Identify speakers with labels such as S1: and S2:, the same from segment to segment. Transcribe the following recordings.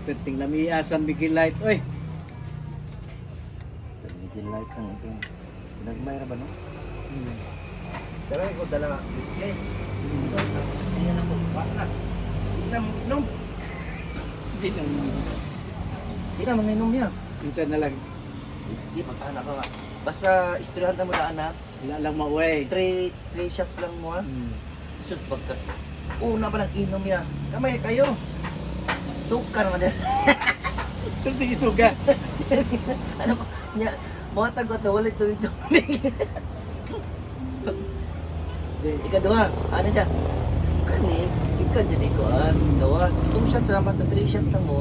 S1: perting lamia San Miguel Light. Oy,
S2: Sa Miguel Light lang ito. Pinagmayra ba no?
S1: hmm.
S2: Pero ko dala biscuit. Ayan ako, wala. Hindi na mag-inom.
S1: Hindi na
S2: Hindi na mag-inom niya.
S1: minsan na lang.
S2: Biscuit, mag-anak ka. Basta ispirahan mo na anak.
S1: Wala lang mauwi.
S2: 3 shots lang mo ha.
S1: Hmm.
S2: Sus, pagka una pa lang inom niya. Kamay kayo. Sukar naman din.
S1: Sige, suga.
S2: Ano pa? Nya, mga tagot na walit tubig-tubig. Ikaduha, ano siya? Kani, ikaw dyan ikaw. Gawas. 2 shots sama sa 3 shots lang mo.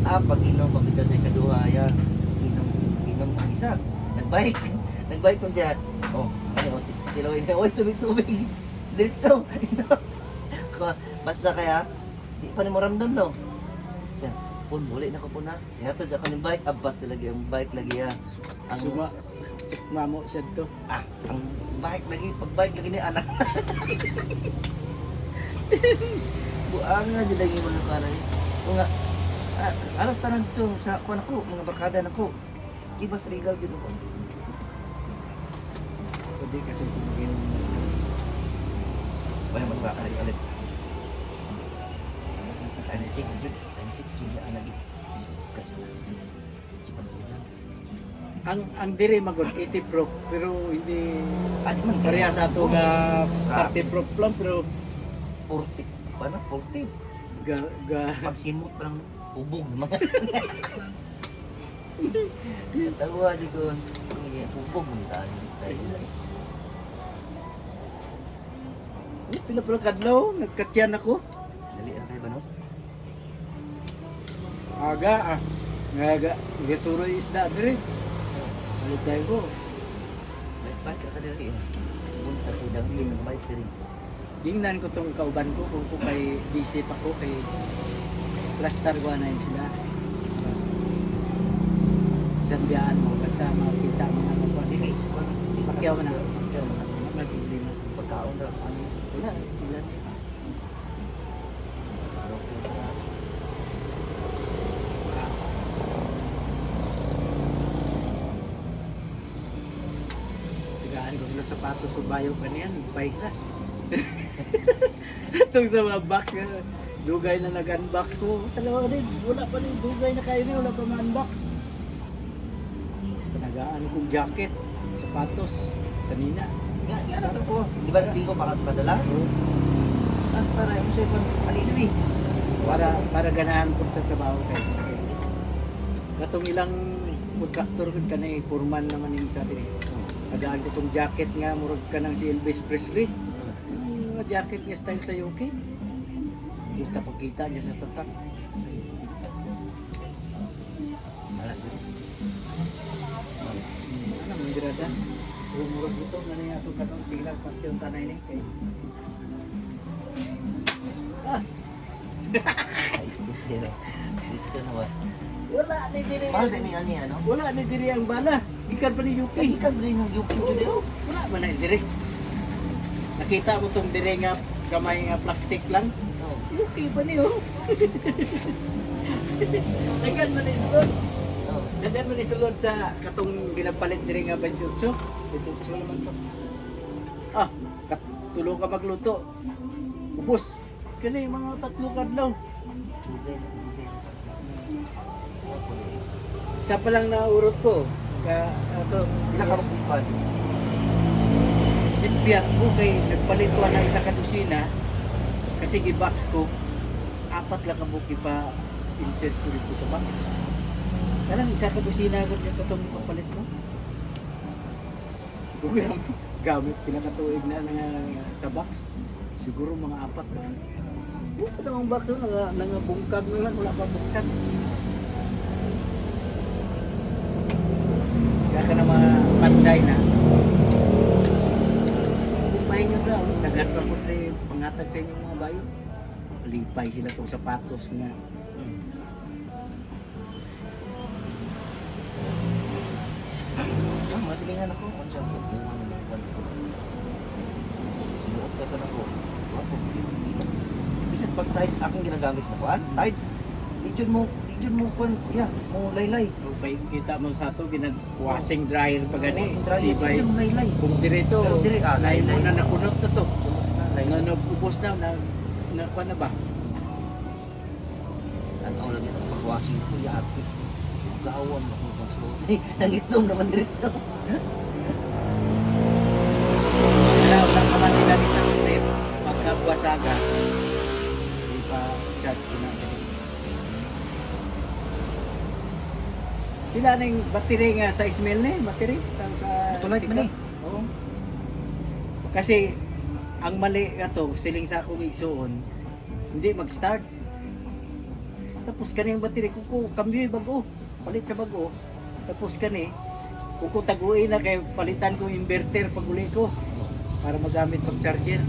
S2: Pag inom, pabita sa ikaduha, yan. Inom ang isa. Nagbike. Nagbike ko siya. Oh, ano, tilawin na. Uy, tubig-tubig. Diretso. Basta kaya, di pa ni mo ramdam, no? Siya, pun, muli na ko po na. Ihatod sa kaning bike, abas lagi ang bike lagi ya. Ang
S1: Sukma mo siya to.
S2: ang bike lagi, pag bike lagi ni anak. Buang nga dyan lagi mo ng kanan. Mga, alam tanan to sa kuwan ako, mga barkada na ko. Kibas regal din ako.
S1: Pwede kasi kumagin.
S2: Wala magkakalit-alit. Time 6 June na lagi. Kibas regal.
S1: Ang dire magod 80 proof pero hindi
S2: Di man
S1: pareha sa ato nga 30 proof lang pero
S2: 40 pa na, 40.
S1: ga
S2: Pag simot pa lang, ubog mga. Tawa di ko, ubog mo tayo.
S1: pila pala kadlaw nagkatyan ako.
S2: Dali ang kayo ba no?
S1: Aga gasuro isda dire. Salit tayo ko.
S2: May bike ka dali eh. Punta ko dami ng bike diri.
S1: Gingnan ko tong kauban ko kung kay busy pa ko kay plaster ko na yun sila. Sandiyaan mo basta makita mo na ko.
S2: Dili,
S1: Pakyaw mo na.
S2: Pakyaw mo na.
S1: May problema.
S2: Pagkaon na ano.
S1: Wala, ilan. Tigaan ko sila sapatos sa bayo ganyan, bike na. Itong sa mga box nga, dugay na nag-unbox ko. Talaga rin, wala pa rin dugay na kayo rin, wala pa ma-unbox. Panagaan kong jacket, sapatos, sanina.
S2: Yan ito po. Di ba nasi ko padala? Basta na yung siya kung alino eh.
S1: Para ganahan ko sa trabaho kayo. Katong ilang contractor ko kanay foreman naman yung isa din. Tagaan ko tong jacket nga murag ka ng si Elvis Presley. Yung mga jacket niya style sa UK. Kita niya sa tatak. Ano mo dirada? Murag ito na niya itong katong sila pati yung tanay ni kay.
S2: Dito na ba?
S1: Wala ni diri.
S2: Mahal ba ni ani ano?
S1: Wala ni diri ang bala. Ikan pa ni UK.
S2: Ikan rin yung yukin dito.
S1: Wala man na dire. Nakita mo tong dire nga kamay nga plastic lang. Okay pa niyo. Dagan man ni sulod. Dagan man ni sulod sa katong ginapalit dire nga 28. 28 naman to. Tulo ka magluto. Ubos. Kani mga 3 kadlaw. Isa pa lang naurot ko. Ato,
S2: Pinakamakupad.
S1: simpiat ko kay nagpalit ko ng isa ka dosina kasi gi-box ko 4 lang ka buki pa insert ko dito sa box. Kanang isa ka dosina ko yung katong papalit ko. Kung gamit pinakatuig na sa box, siguro mga 4 lang. Buto na ang box ko, nangabungkag na lang, wala pa buksan. Kaya ka na mga panday na. Kumpahin nyo daw, dagat pa po rin pangatag sa inyong mga bayo. Lipay sila itong sapatos nga.
S2: Masilingan ako. Ano siya? Sinuot ka na ko. Bisan pag tight akong ginagamit na kuan, tight. Di dyan mo kung, mo laylay.
S1: Okay, kita mo sa to ginag-washing dryer pa gani.
S2: Washing dryer,
S1: Di ba?
S2: dyan mo laylay.
S1: Kung dirito,
S2: Pero dire,
S1: lain mo
S2: laylay.
S1: na nakunot na to.
S2: Laylay.
S1: Na nagubos na kuha na ba?
S2: Ano lang yun, pag-washing ko, yati. Gawan mo kung baso. Nangitlong naman diretso.
S1: Wala naman nila dito ng pagkabuwasaga. Di pa charge ko natin. Sila na yung battery nga sa Ismail na eh, battery sa
S2: Tulad man eh.
S1: Oo. Kasi ang mali nga to, siling sa akong igsuon, hindi mag-start. Tapos kani yung battery ko kambyo yung bago, palit sa bago. Tapos kani, kung taguin na kay palitan ko yung inverter pag uli ko para magamit pag charger.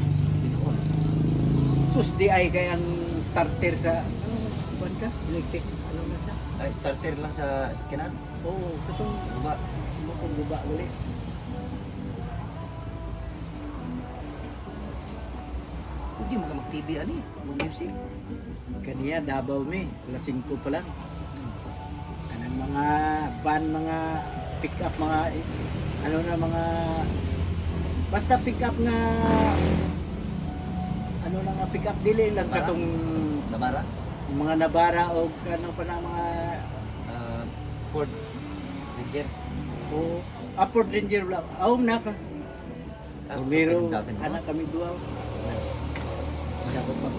S1: Sus di ay kay ang starter sa kuan ka, electric ano na siya.
S2: Ay, starter lang sa sakyanan.
S1: Oo, katong
S2: Guba.
S1: kung guba uli.
S2: Hindi mo ka mag-TV ani, mag-music.
S1: Kaniya Davao mi, alas 5 pa lang. Anong mga van, mga pick up, mga ano na mga basta pick up nga ano na nga pick up dili lang
S2: Nabara?
S1: katong
S2: Nabara?
S1: mga nabara o ano pa na mga
S2: Ford Ranger.
S1: o Ford Ranger lang. Aw na ka. Pero anak kami duwa. Siya ko pa.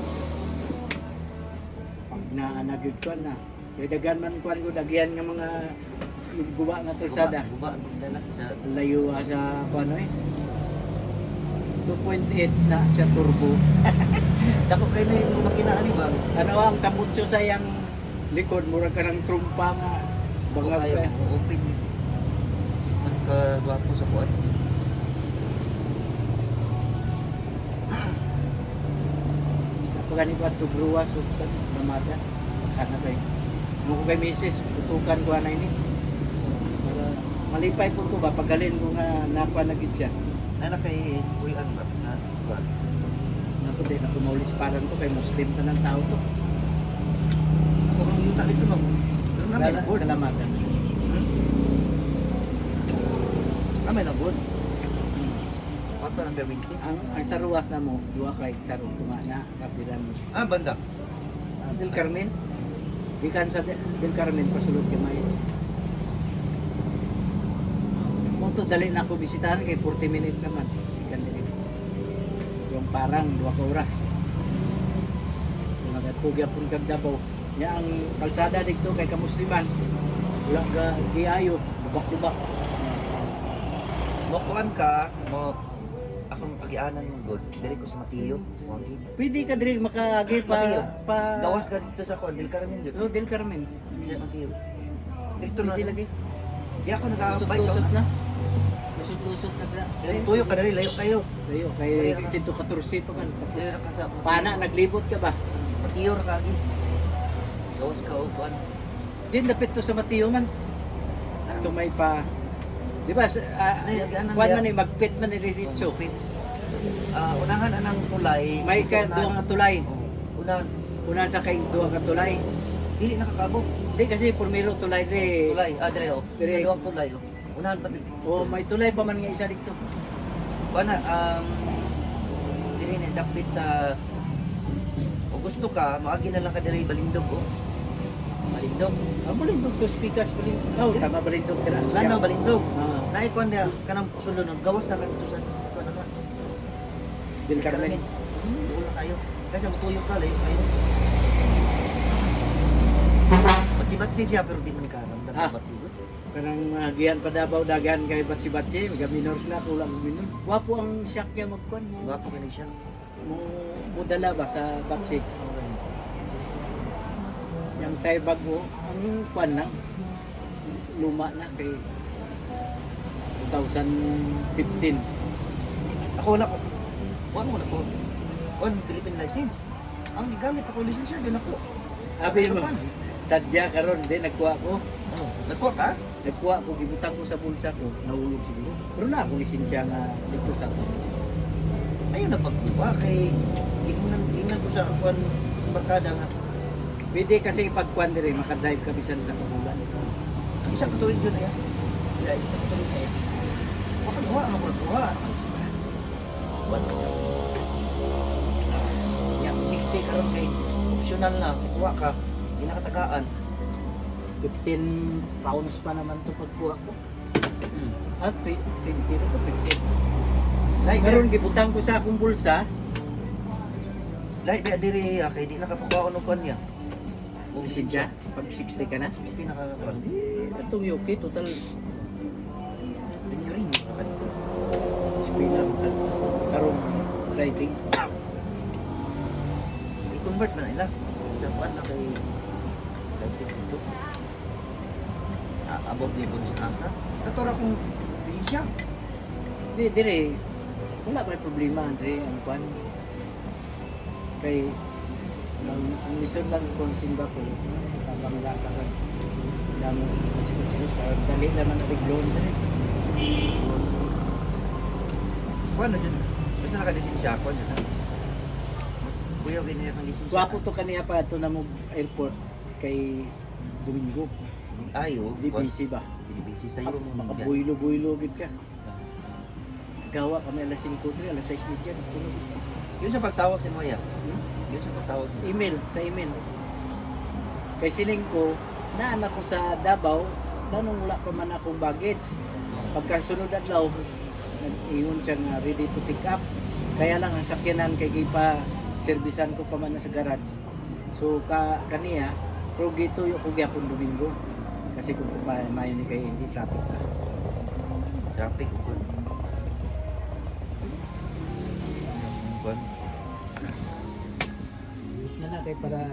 S1: Pag naanagid ko na. Kaya dagan man kuan ko dagyan nga mga guba nga kalsada.
S2: Guba, dala sa
S1: Layo sa kuan eh. 2.8 na siya turbo.
S2: dako kay na yung makina ani ba?
S1: Ano ang tamutso sa yang likod mura ka ng trumpa nga bangag
S2: Kayo,
S1: ka.
S2: open ni. Magkagwapo sa kuwan.
S1: Pagani ko at tubruwas o mamada. Kana kay. Mo ko kay misis tutukan ko na ini. Para malipay po ko ba pagalin ko nga napa na gid siya.
S2: Nana kay kuyan ba? Na kuwan.
S1: Nato din ako maulisparan ko kay Muslim ta ng tao to.
S2: Ako ang yuta dito no. Pero namin na board.
S1: Salamatan.
S2: Namin na board. Kwarto ng 20.
S1: Ang sa ruwas na mo, duwa ka hektar tuma na kapilan mo.
S2: Banda.
S1: Del Carmen. Gikan sa Del Carmen pasulod kay may. Mo to dali na ako bisitahan kay 40 minutes naman. Gikan dili. Yung parang 2 ka oras. Kung nagpugya pun kag Davao, nya ang kalsada dito kay kamusliman. Wala ga giayo, bubak-bubak.
S2: Mo kuan ka, mo akong pagianan ng god. Diri ko sa Matiyo. Wagi.
S1: Pwede ka diri makaagi
S2: Matiyo.
S1: pa
S2: Gawas ka dito sa kuan, Del Carmen jud.
S1: Oh, Del Carmen.
S2: Matiyo. Stricto na.
S1: Pwede lagi.
S2: Di ako nag-aabay sa
S1: Lusot
S2: una.
S1: na. Lusot na gra.
S2: Tuyo ka dali, layo kayo.
S1: Ayo kay 114 pa man. Tapos
S2: Diri ka sa
S1: pana naglibot ka ba?
S2: Matiyo ra kagi. Gawas ka o kuan.
S1: Din dapit to sa Matiyo man. Tumay pa. Di ba?
S2: Ay, ganan
S1: Kuan
S2: niya.
S1: man ni magpit man ni diretso.
S2: Unahan anang tulay.
S1: May ka duha nga tulay.
S2: Unahan.
S1: Una sa kay duha ka tulay.
S2: Dili nakakabog.
S1: Di kasi primero tulay di.
S2: Tulay, dire o.
S1: Dire.
S2: Dalawang tulay o. Unahan pa dito.
S1: Oh, may tulay pa man nga isa dito.
S2: Kuana, dili na dapit sa o gusto ka, maagi na lang ka dire Balindog o. Balindog.
S1: Balindog to speakers balindog. Oh, tama balindog dira.
S2: Lanang Balindog.
S1: Ah,
S2: Naikuan niya, kanang sulod nun, gawas na ka dito sa kuan na.
S1: Del Carmen.
S2: Doon na kayo. Kasi matuyo ka, layo kayo. Batsi-batsi siya, pero di man ka ramdam
S1: Ah.
S2: batsi ko.
S1: Kanang gihan pa Davao dagan kay batsi-batsi, mga minor sila kulang minor. Wapo ang shock niya magkuan mo.
S2: Gwapo ka ni siya.
S1: Mo dala ba sa batsi? Yang tay bago ang kuan lang. Luma na kay 2015.
S2: Ako wala ko. Kuan mo na ko. Kuan, Philippine license. Ang gigamit ako lisensya, yun ako.
S1: Abi mo.
S2: Aeropan.
S1: Sadya karon di nagkuha ko.
S2: Oh, nagkuha ka?
S1: Nagkuha ko gibutang ko sa bulsa ko, nahulog siguro. Pero na ako lisensya nga dito sa to.
S2: Ayun na pagkuha kay ingnan ko sa kuan barkada nga
S1: Pwede kasi ipagkuhan dire, makadrive ka bisan sa kabulan.
S2: Isang katuig yun na yan. Isang katuig na yan. Makaluha, ano ko nagkuha, ano ko expired. One year. Yan, 60 karon kay optional lang, kuha ka, hindi nakatagaan.
S1: 15 pounds pa naman to pagkuha ko. At 20 na to, 15.
S2: Like,
S1: Karon gibutang ko sa akong bulsa,
S2: like, diri, kay di nakapakuha ko ng kuhan niya.
S1: lisensya, pag 60 ka na.
S2: 60 nakakakuha.
S1: Atong yuki, total
S2: Ring-ring, nakakadito.
S1: speed lang. Karon driving.
S2: I-convert na nila. Isang kuhan na kay license ito. Above level sa asa. Katura kong lisensya.
S1: Di, dire, wala pa problema, Andre, ang kwan. Kay, ang lisod lang kung simba ko, tabang lakaran. Damo, masikot-sikot, parang dali naman na riglon.
S2: Kuhan na dyan. Basta naka-lisensya ako dyan. Mas kuya, ganyan ang lisensya.
S1: Gwapo to kaniya pa ito na mo airport kay Domingo.
S2: Ayo.
S1: Di busy ba?
S2: Busy sa'yo.
S1: Makabuylo-buylo gid ka. Gawa kami alas 5:03, alas 6:30. Tulog.
S2: Yun sa pagtawag sa Moya.
S1: Hmm?
S2: Yun sa pagtawag.
S1: Email, sa email. Kay siling ko, naan ako sa Davao, nanong wala pa man akong baggage. Pagkasunod adlaw, nag-iyon siya nga ready to pick up. Kaya lang ang sakyanan kay gipa servisan ko pa man na sa garage. So kaniya, pero gituyo ko gyapon Domingo. Kasi kung mayo ni kay hindi traffic ka.
S2: Traffic. Kuhan.
S1: Na kay para